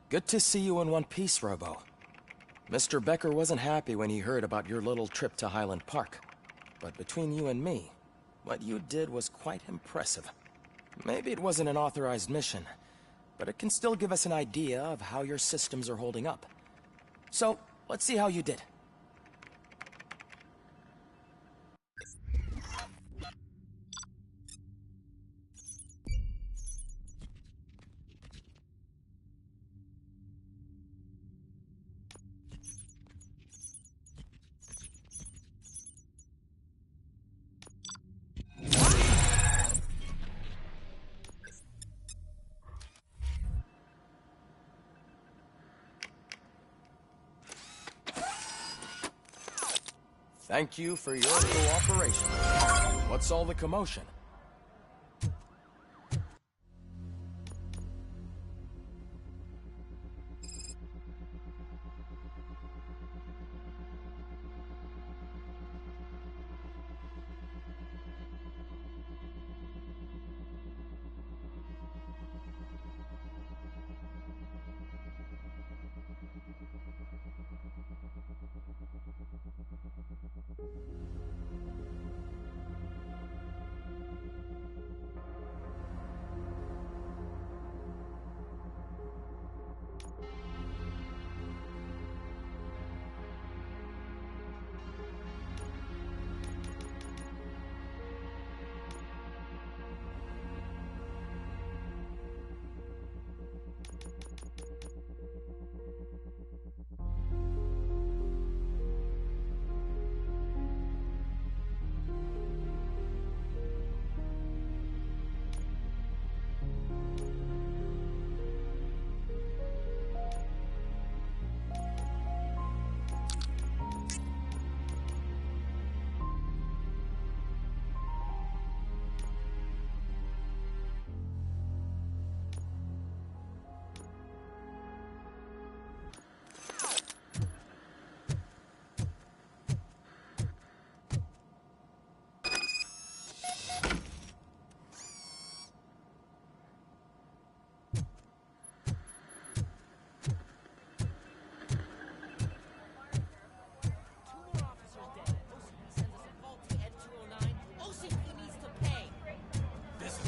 Good to see you in one piece, Robo. Mr. Becker wasn't happy when he heard about your little trip to Highland Park. But between you and me, what you did was quite impressive. Maybe it wasn't an authorized mission, but it can still give us an idea of how your systems are holding up. So, let's see how you did. Thank you for your cooperation. What's all the commotion?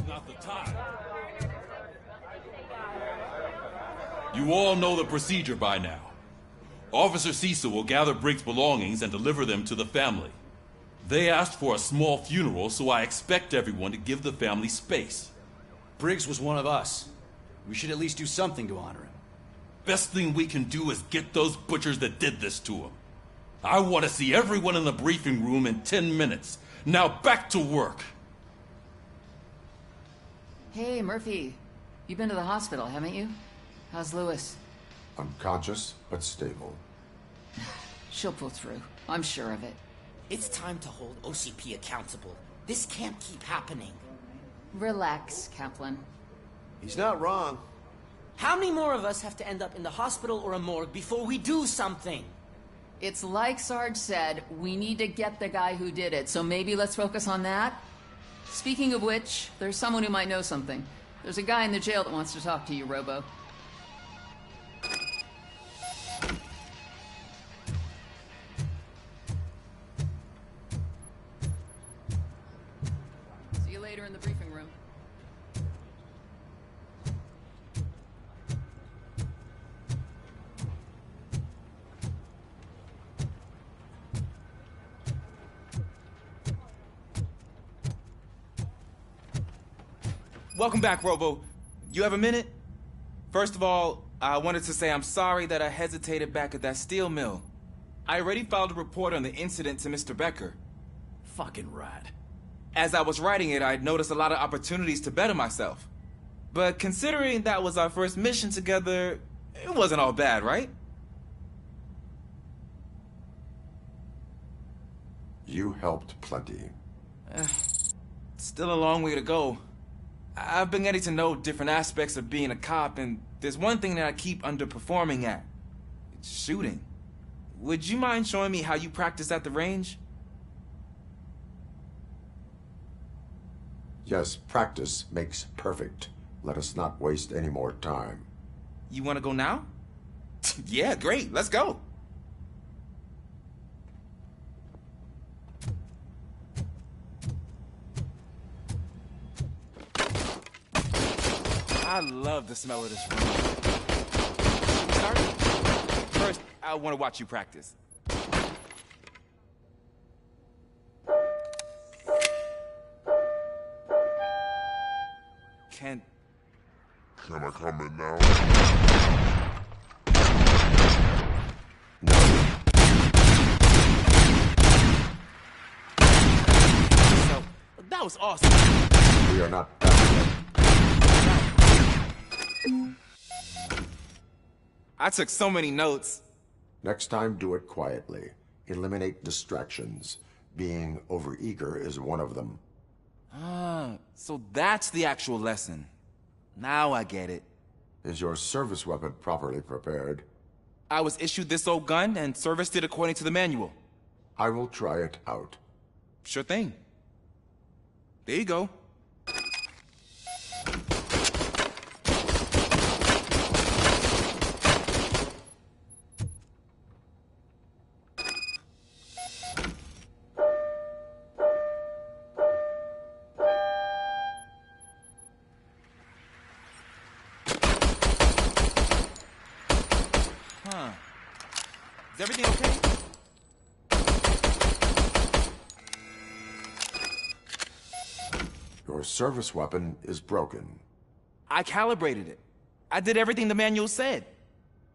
Not the time. You all know the procedure by now. Officer Cecil will gather Briggs' belongings and deliver them to the family. They asked for a small funeral, so I expect everyone to give the family space. Briggs was one of us. We should at least do something to honor him. Best thing we can do is get those butchers that did this to him. I want to see everyone in the briefing room in 10 minutes. Now back to work. Hey, Murphy. You've been to the hospital, haven't you? How's Lewis? Unconscious, but stable. She'll pull through. I'm sure of it. It's time to hold OCP accountable. This can't keep happening. Relax, Kaplan. He's not wrong. How many more of us have to end up in the hospital or a morgue before we do something? It's like Sarge said, we need to get the guy who did it, so maybe let's focus on that? Speaking of which, there's someone who might know something. There's a guy in the jail that wants to talk to you, Robo. See you later in the briefing room. Welcome back, Robo. You have a minute? First of all, I wanted to say I'm sorry that I hesitated back at that steel mill. I already filed a report on the incident to Mr. Becker. Fucking rad. As I was writing it, I'd noticed a lot of opportunities to better myself. But considering that was our first mission together, it wasn't all bad, right? You helped plenty. Still a long way to go. I've been getting to know different aspects of being a cop, and there's one thing that I keep underperforming at. It's shooting. Would you mind showing me how you practice at the range? Yes, practice makes perfect. Let us not waste any more time. You want to go now? Yeah, great. Let's go. I love the smell of this room. Should we start? First, I want to watch you practice. Can I come in now? So, that was awesome. We are not done yet. I took so many notes. Next time, do it quietly. Eliminate distractions. Being overeager is one of them. Ah, so that's the actual lesson. Now I get it. Is your service weapon properly prepared? I was issued this old gun and serviced it according to the manual. I will try it out. Sure thing. There you go. Huh. Is everything okay? Your service weapon is broken. I calibrated it. I did everything the manual said.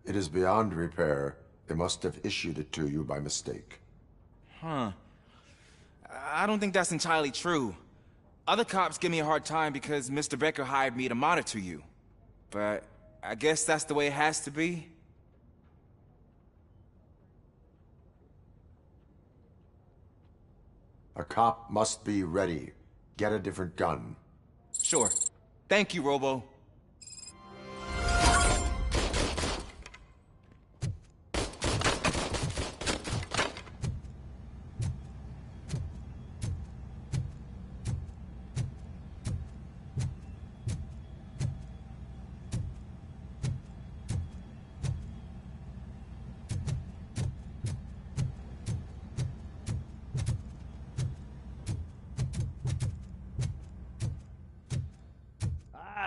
It is beyond repair. They must have issued it to you by mistake. Huh. I don't think that's entirely true. Other cops give me a hard time because Mr. Becker hired me to monitor you. But I guess that's the way it has to be. A cop must be ready. Get a different gun. Sure. Thank you, Robo.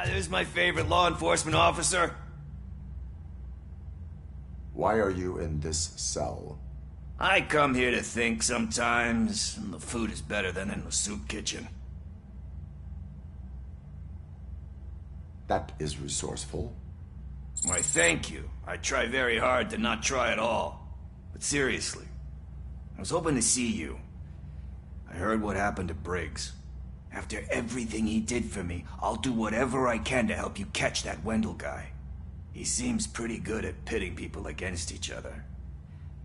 There's my favorite law enforcement officer. Why are you in this cell? I come here to think sometimes, and the food is better than in the soup kitchen. That is resourceful. Why, thank you. I try very hard to not try at all. But seriously, I was hoping to see you. I heard what happened to Briggs. After everything he did for me, I'll do whatever I can to help you catch that Wendell guy. He seems pretty good at pitting people against each other.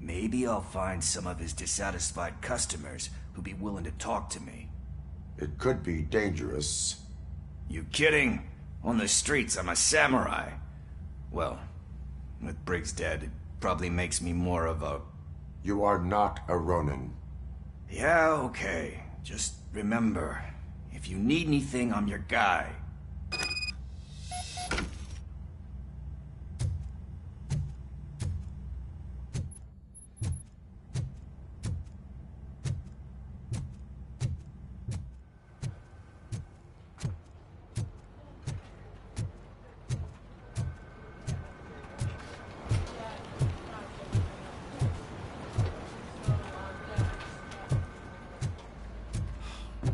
Maybe I'll find some of his dissatisfied customers who'd be willing to talk to me. It could be dangerous. You kidding? On the streets, I'm a samurai. Well, with Briggs dead, it probably makes me more of a... You are not a Ronin. Yeah, okay. Just remember, if you need anything, I'm your guy.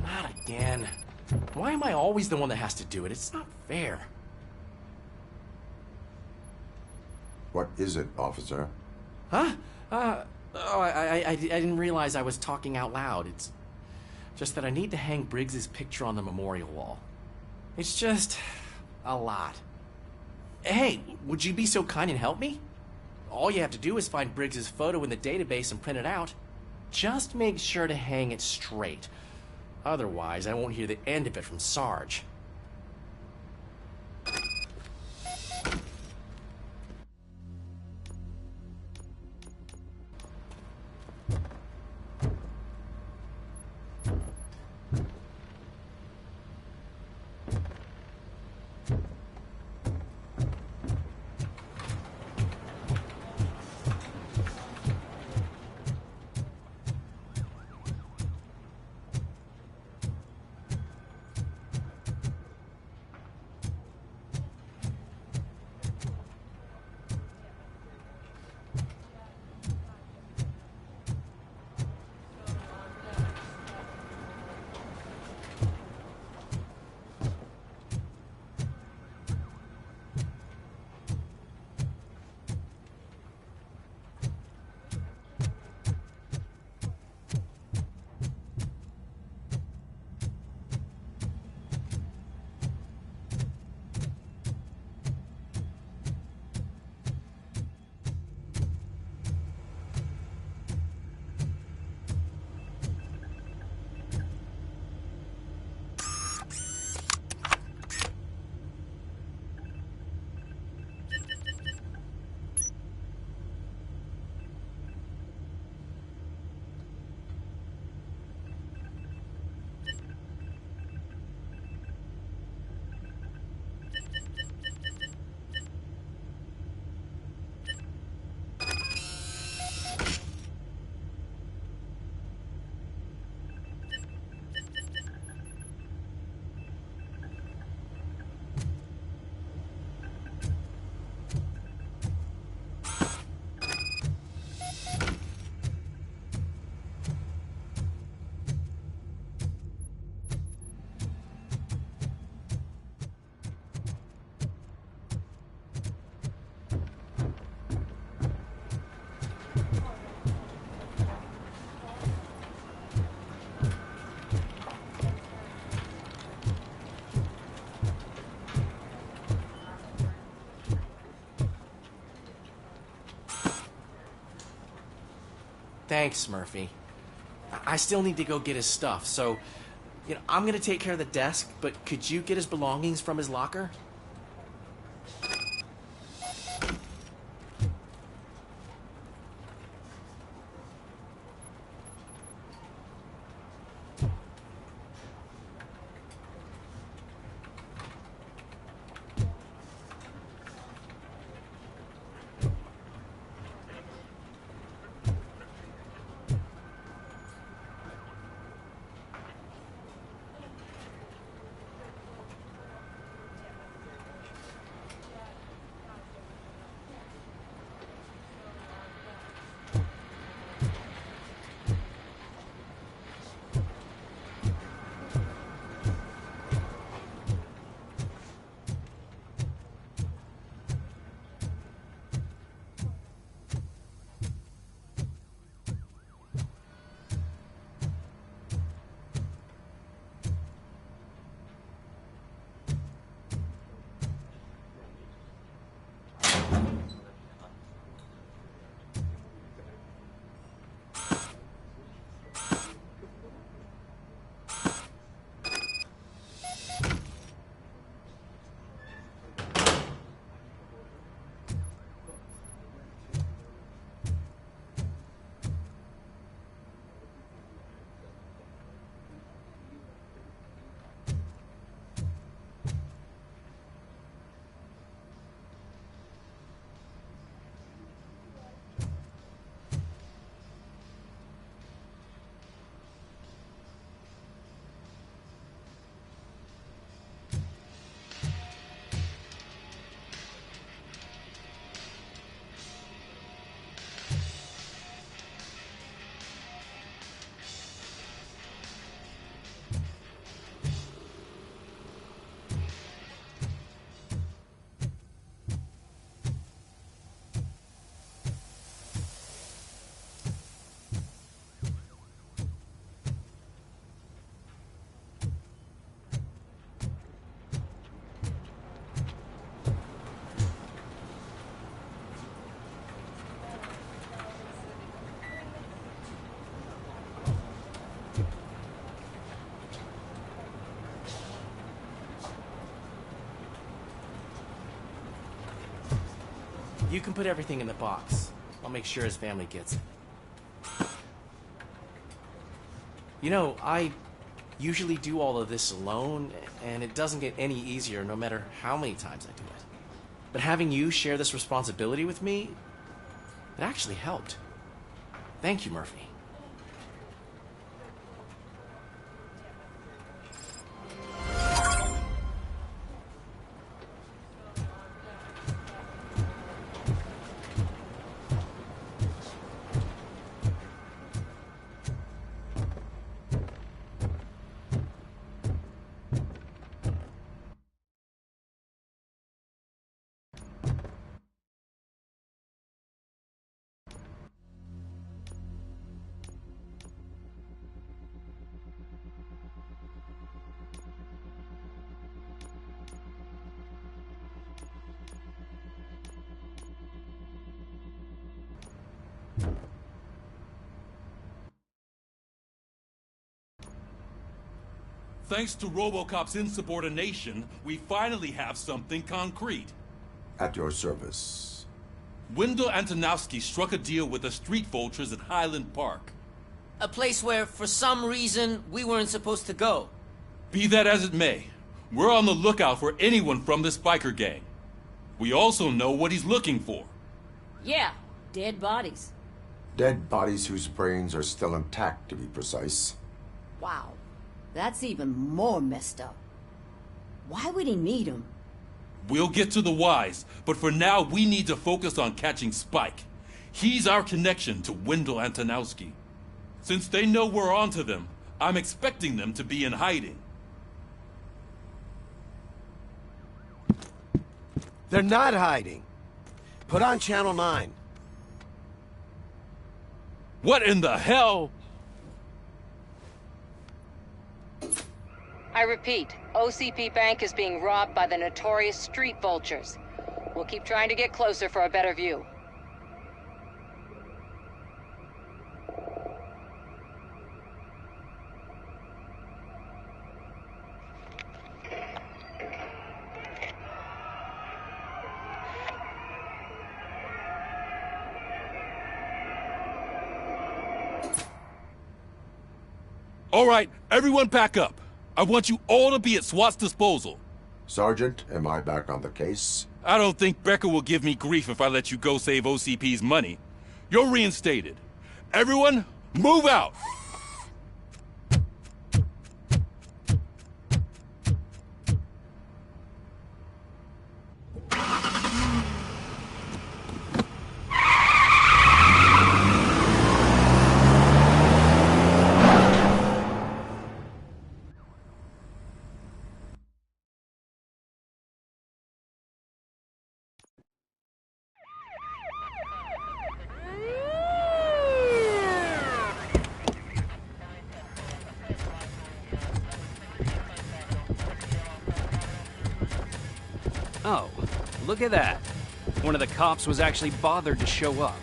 Not again. Why am I always the one that has to do it? It's not fair. What is it, officer? Huh? I didn't realize I was talking out loud. It's just that I need to hang Briggs's picture on the memorial wall. It's just a lot. Hey, would you be so kind and help me? All you have to do is find Briggs's photo in the database and print it out. Just make sure to hang it straight. Otherwise, I won't hear the end of it from Sarge. Thanks, Murphy. I still need to go get his stuff, so, I'm gonna take care of the desk, but could you get his belongings from his locker? You can put everything in the box. I'll make sure his family gets it. I usually do all of this alone, and it doesn't get any easier no matter how many times I do it. But having you share this responsibility with me, it actually helped. Thank you, Murphy. Thanks to Robocop's insubordination, we finally have something concrete. At your service. Wendell Antonowski struck a deal with the street vultures at Highland Park. A place where, for some reason, we weren't supposed to go. Be that as it may, we're on the lookout for anyone from this biker gang. We also know what he's looking for. Yeah, dead bodies. Dead bodies whose brains are still intact, to be precise. Wow, that's even more messed up. Why would he need them? We'll get to the whys, but for now we need to focus on catching Spike. He's our connection to Wendell Antonowski. Since they know we're onto them, I'm expecting them to be in hiding. They're not hiding. Put on Channel 9. What in the hell? I repeat, OCP Bank is being robbed by the notorious street vultures. We'll keep trying to get closer for a better view. All right, everyone pack up. I want you all to be at SWAT's disposal. Sergeant, am I back on the case? I don't think Becker will give me grief if I let you go save OCP's money. You're reinstated. Everyone, move out! Oh, look at that. One of the cops was actually bothered to show up.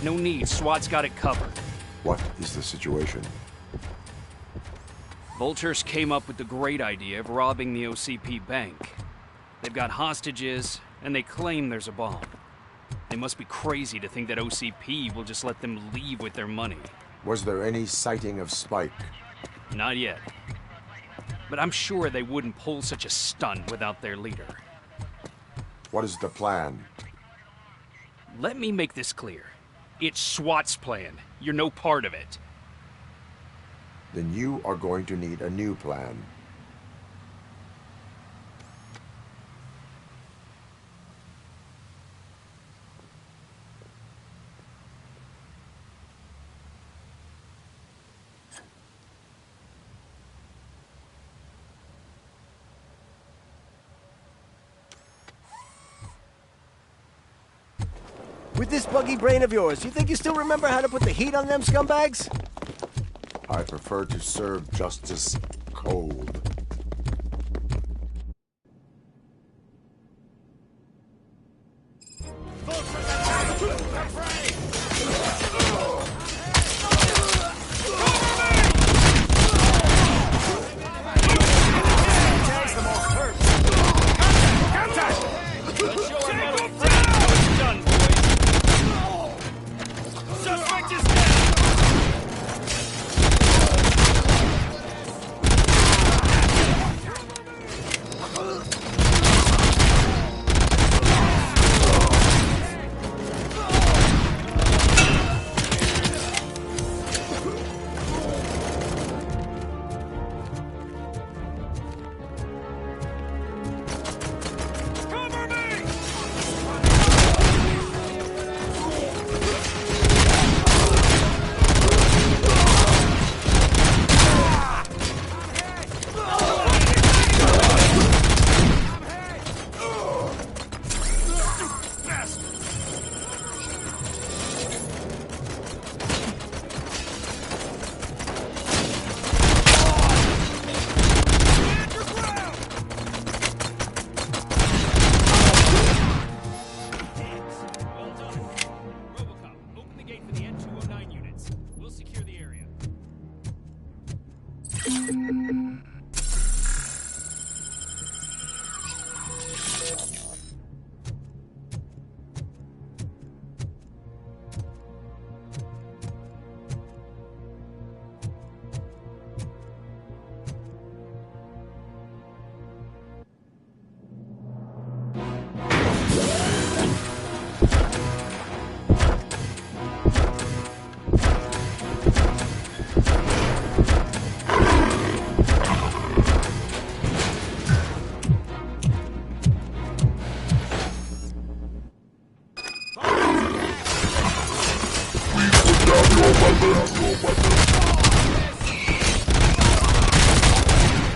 No need, SWAT's got it covered. What is the situation? Vultures came up with the great idea of robbing the OCP bank. They've got hostages, and they claim there's a bomb. They must be crazy to think that OCP will just let them leave with their money. Was there any sighting of Spike? Not yet. But I'm sure they wouldn't pull such a stunt without their leader. What is the plan? Let me make this clear. It's SWAT's plan. You're no part of it. Then you are going to need a new plan. With this buggy brain of yours, you think you still remember how to put the heat on them scumbags? I prefer to serve justice cold.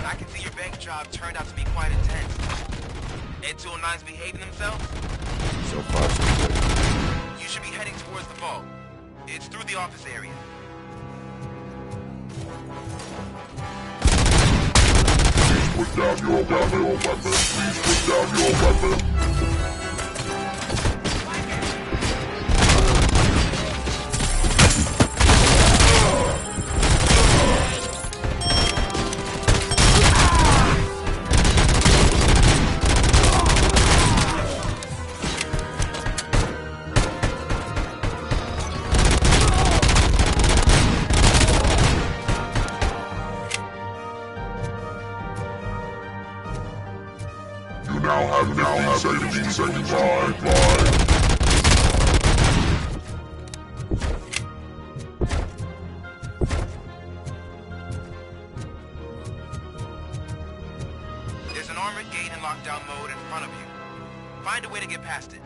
I can see your bank job turned out to be quite intense. Ed 209's behaving themselves? So far, so good. You should be heading towards the vault. It's through the office area. Please put down your weapon. Please put down your weapon. have a 15-second bye. There's an armored gate in lockdown mode in front of you. Find a way to get past it.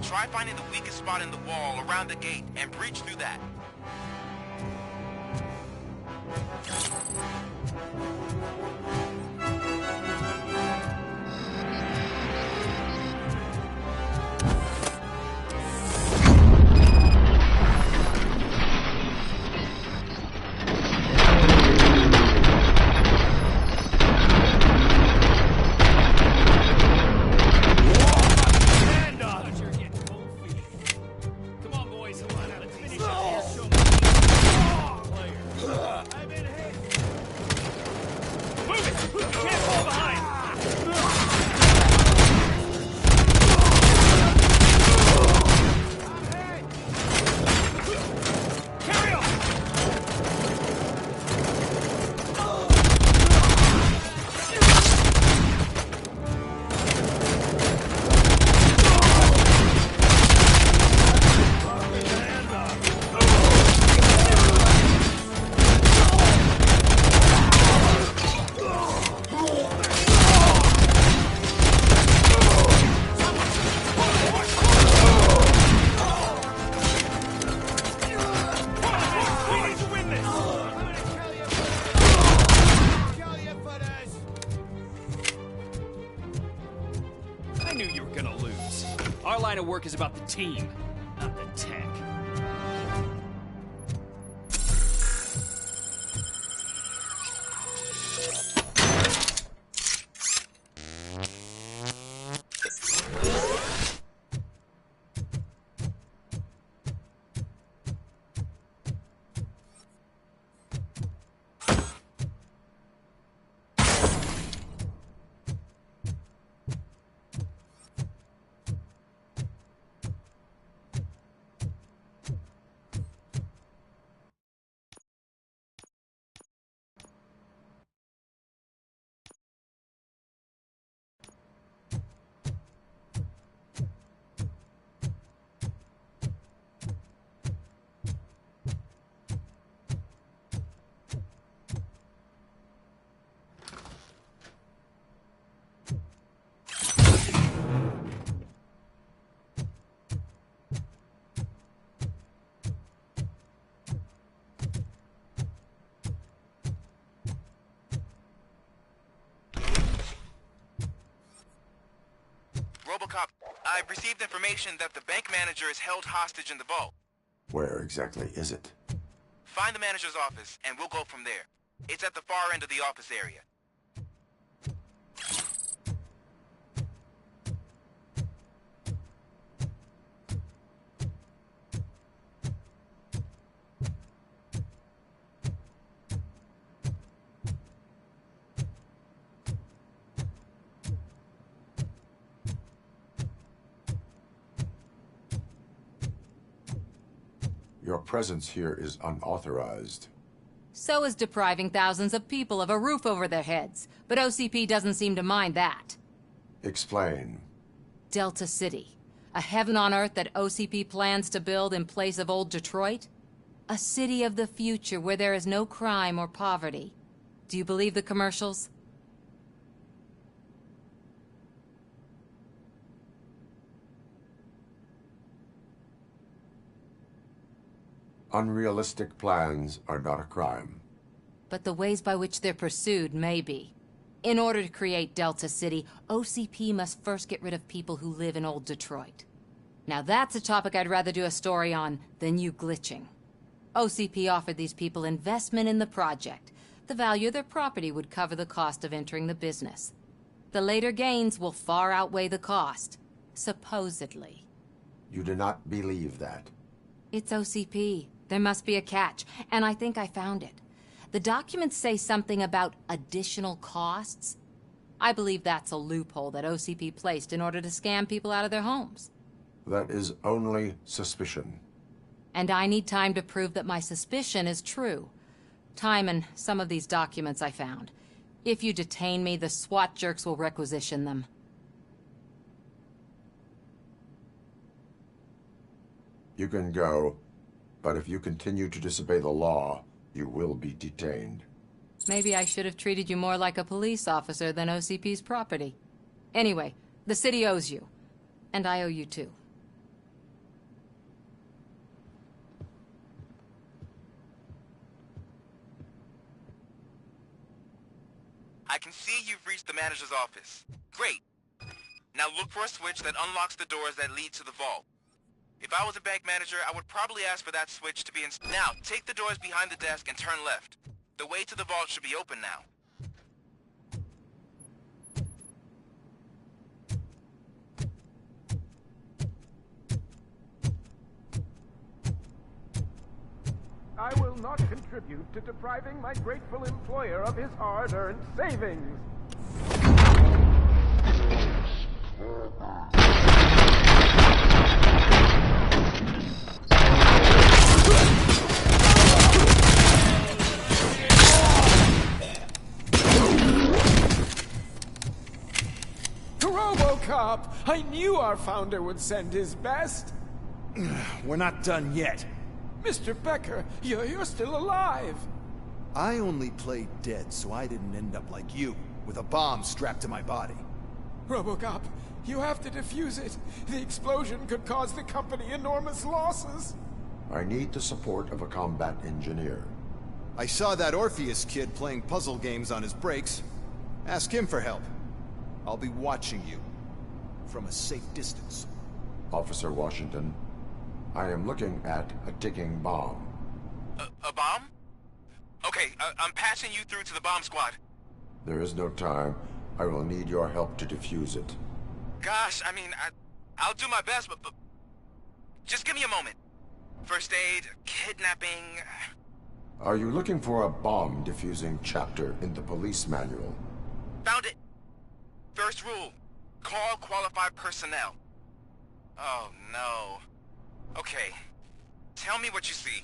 Try finding the weakest spot in the wall around the gate and breach through that. I knew you were gonna lose. Our line of work is about the team, not the tech. Robocop, I've received information that the bank manager is held hostage in the vault. Where exactly is it? Find the manager's office, and we'll go from there. It's at the far end of the office area. Your presence here is unauthorized. So is depriving thousands of people of a roof over their heads. But OCP doesn't seem to mind that. Explain. Delta City. A heaven on earth that OCP plans to build in place of old Detroit? A city of the future where there is no crime or poverty. Do you believe the commercials? Unrealistic plans are not a crime. But the ways by which they're pursued may be. In order to create Delta City, OCP must first get rid of people who live in old Detroit. Now that's a topic I'd rather do a story on than you glitching. OCP offered these people investment in the project. The value of their property would cover the cost of entering the business. The later gains will far outweigh the cost, supposedly. You do not believe that. It's OCP. There must be a catch, and I think I found it. The documents say something about additional costs. I believe that's a loophole that OCP placed in order to scam people out of their homes. That is only suspicion. And I need time to prove that my suspicion is true. Time and some of these documents I found. If you detain me, the SWAT jerks will requisition them. You can go, but if you continue to disobey the law, you will be detained. Maybe I should have treated you more like a police officer than OCP's property. Anyway, the city owes you. And I owe you too. I can see you've reached the manager's office. Great. Now look for a switch that unlocks the doors that lead to the vault. If I was a bank manager, I would probably ask for that switch to be installed. Now, take the doors behind the desk and turn left. The way to the vault should be open now. I will not contribute to depriving my grateful employer of his hard-earned savings. Robocop! I knew our founder would send his best. We're not done yet. Mr. Becker, you're still alive. I only played dead so I didn't end up like you, with a bomb strapped to my body. Robocop, you have to defuse it. The explosion could cause the company enormous losses. I need the support of a combat engineer. I saw that Orpheus kid playing puzzle games on his breaks. Ask him for help. I'll be watching you, from a safe distance. Officer Washington, I am looking at a ticking bomb. A bomb? Okay, I'm passing you through to the bomb squad. There is no time. I will need your help to defuse it. Gosh, I mean, I'll do my best, but just give me a moment. First aid, kidnapping... Are you looking for a bomb defusing chapter in the police manual? Found it! First rule, call qualified personnel. Oh, no. Okay, tell me what you see.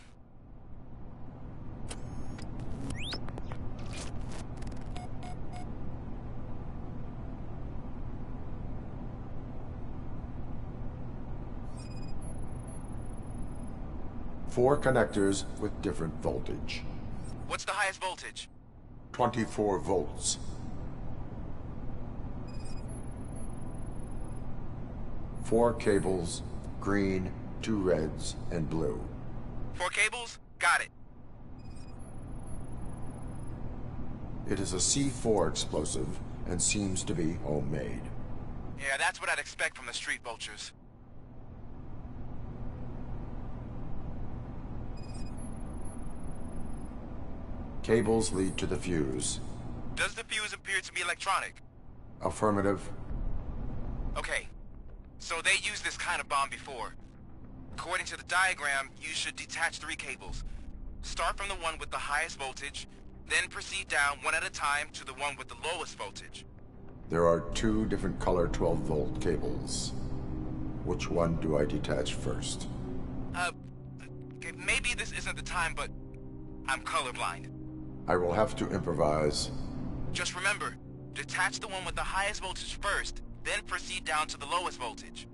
Four connectors with different voltage. What's the highest voltage? 24 volts. 4 cables, green, 2 reds, and blue. 4 cables? Got it. It is a C4 explosive and seems to be homemade. Yeah, that's what I'd expect from the street vultures. Cables lead to the fuse. Does the fuse appear to be electronic? Affirmative. Okay, so they used this kind of bomb before. According to the diagram, you should detach 3 cables. Start from the one with the highest voltage, then proceed down one at a time to the one with the lowest voltage. There are 2 different color 12-volt cables. Which one do I detach first? Okay, maybe this isn't the time, but I'm colorblind. I will have to improvise. Just remember, detach the one with the highest voltage first, then proceed down to the lowest voltage.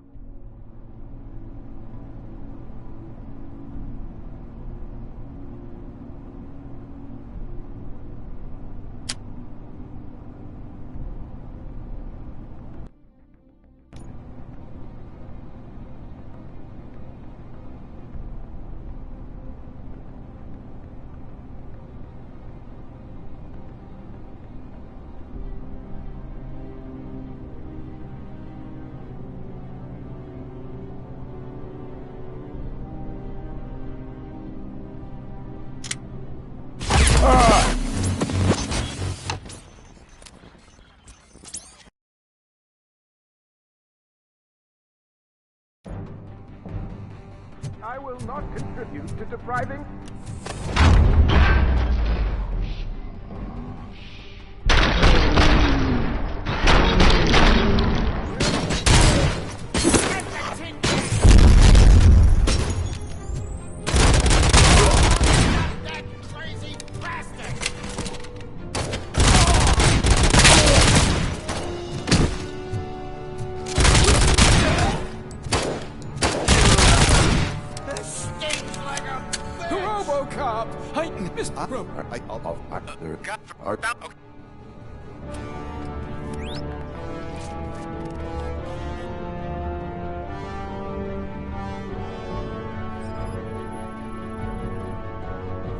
I will not contribute to depriving...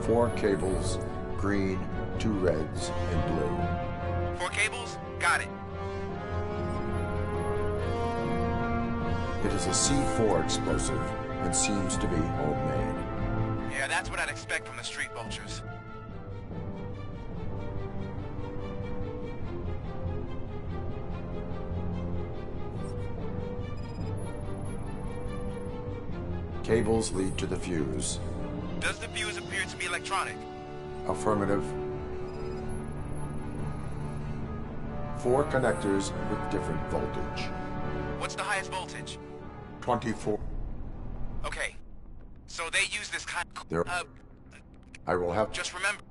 Four cables, green, 2 reds, and blue. 4 cables? Got it. It is a C4 explosive and seems to be homemade. Yeah, that's what I'd expect from the street vultures. Cables lead to the fuse. Does the fuse appear to be electronic? Affirmative. 4 connectors with different voltage. What's the highest voltage? 24. Okay. So they use this kind There. I will have... Just remember...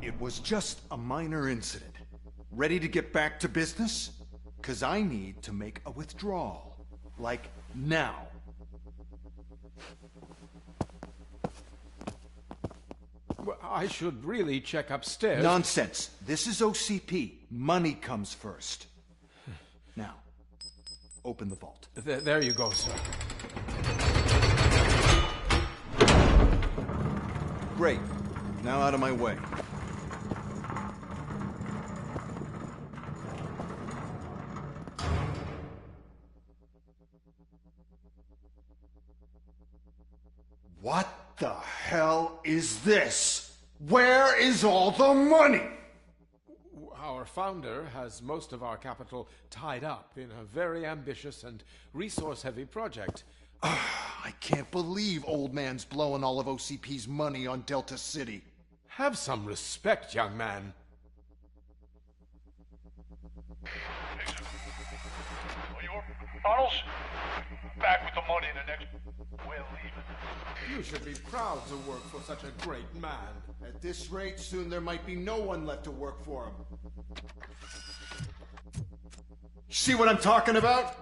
It was just a minor incident. Ready to get back to business? 'Cause I need to make a withdrawal. Like, now. Well, I should really check upstairs. Nonsense. This is OCP. Money comes first. Now, open the vault. There you go, sir. Great. Now out of my way. What the hell is this? Where is all the money? Our founder has most of our capital tied up in a very ambitious and resource-heavy project. I can't believe old man's blowing all of OCP's money on Delta City. Have some respect, young man. Arnold's back with the money in the next... We're leaving. You should be proud to work for such a great man. At this rate, soon there might be no one left to work for him. See what I'm talking about?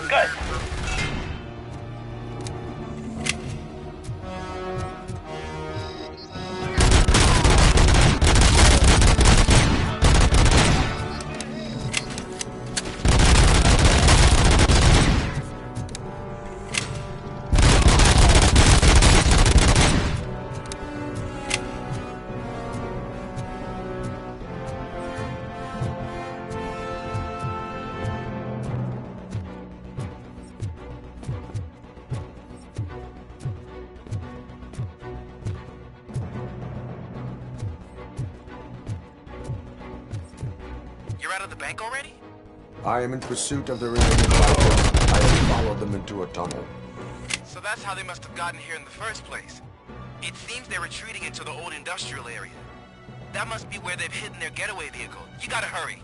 Good. You're out of the bank already? I am in pursuit of the remaining fighters. I have followed them into a tunnel. So that's how they must have gotten here in the first place. It seems they're retreating into the old industrial area. That must be where they've hidden their getaway vehicle. You gotta hurry.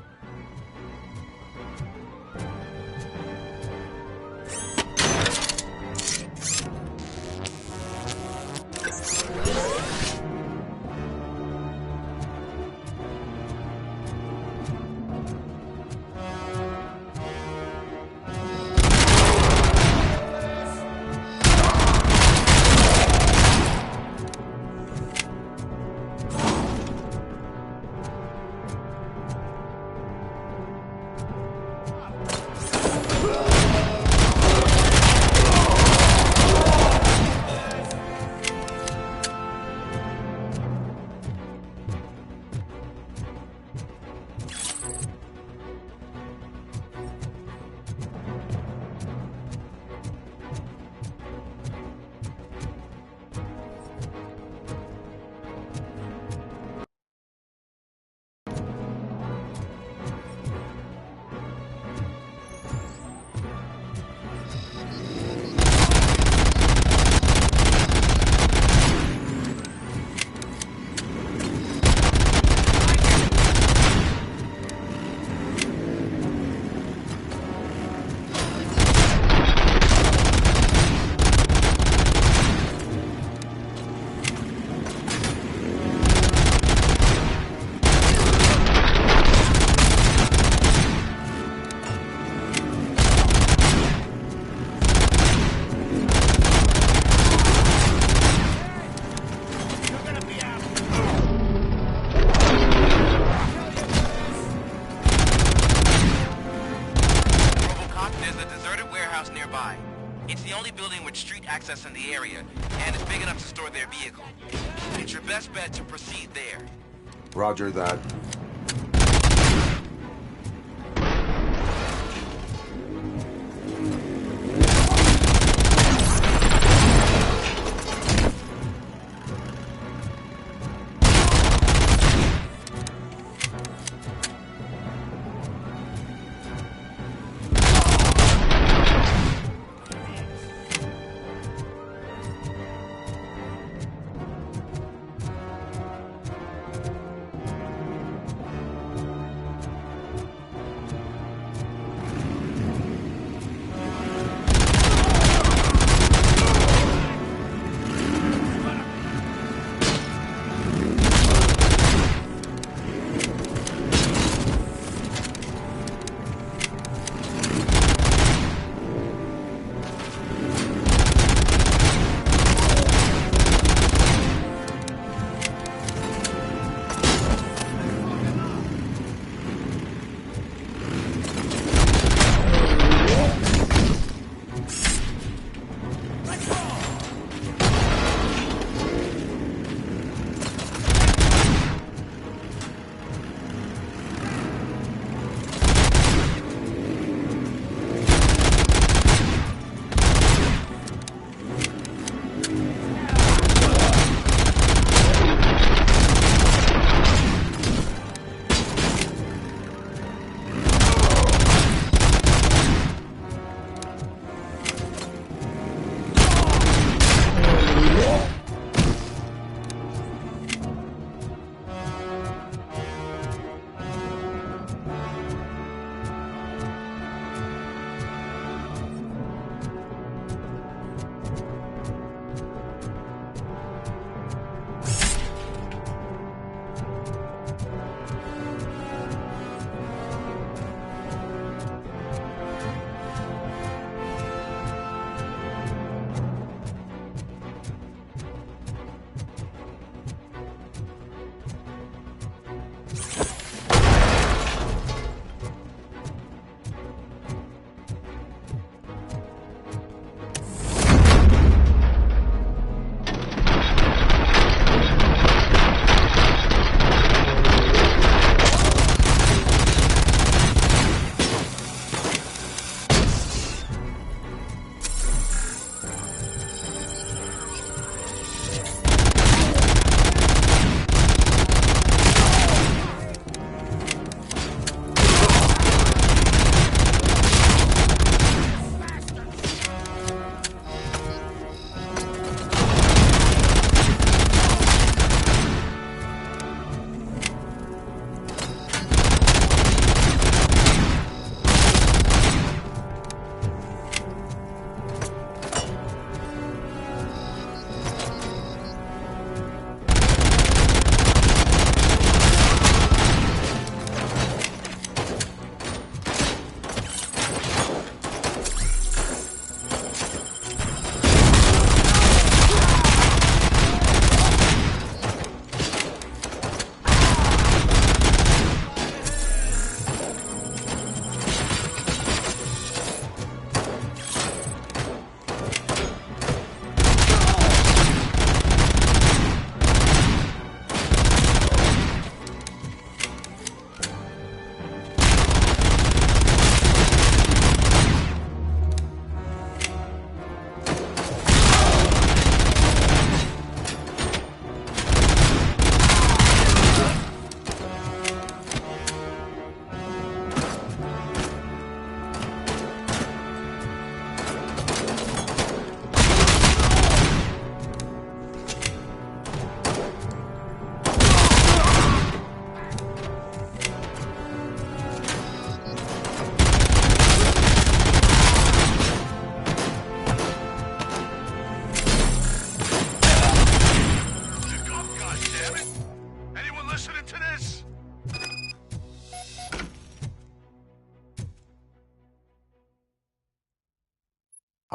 It's the only building with street access in the area, and it's big enough to store their vehicle. It's your best bet to proceed there. Roger that.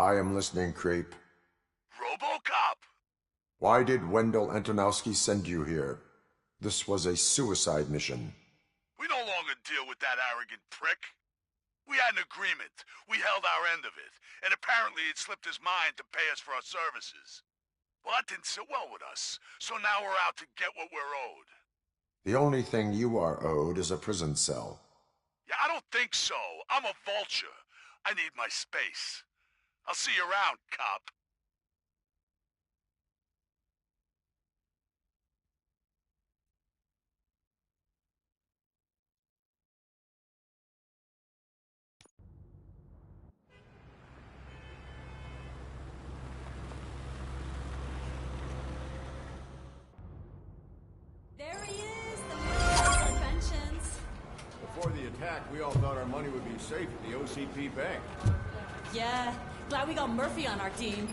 I am listening, creep. Robocop! Why did Wendell Antonowski send you here? This was a suicide mission. We no longer deal with that arrogant prick. We had an agreement. We held our end of it. And apparently it slipped his mind to pay us for our services. Well, that didn't sit well with us. So now we're out to get what we're owed. The only thing you are owed is a prison cell. Yeah, I don't think so. I'm a vulture. I need my space. I'll see you around, cop. There he is, the man of inventions. Before the attack, we all thought our money would be safe at the OCP bank. Yeah, glad we got Murphy on our team.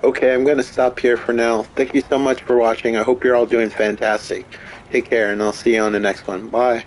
Okay, I'm going to stop here for now. Thank you so much for watching. I hope you're all doing fantastic. Take care, and I'll see you on the next one. Bye.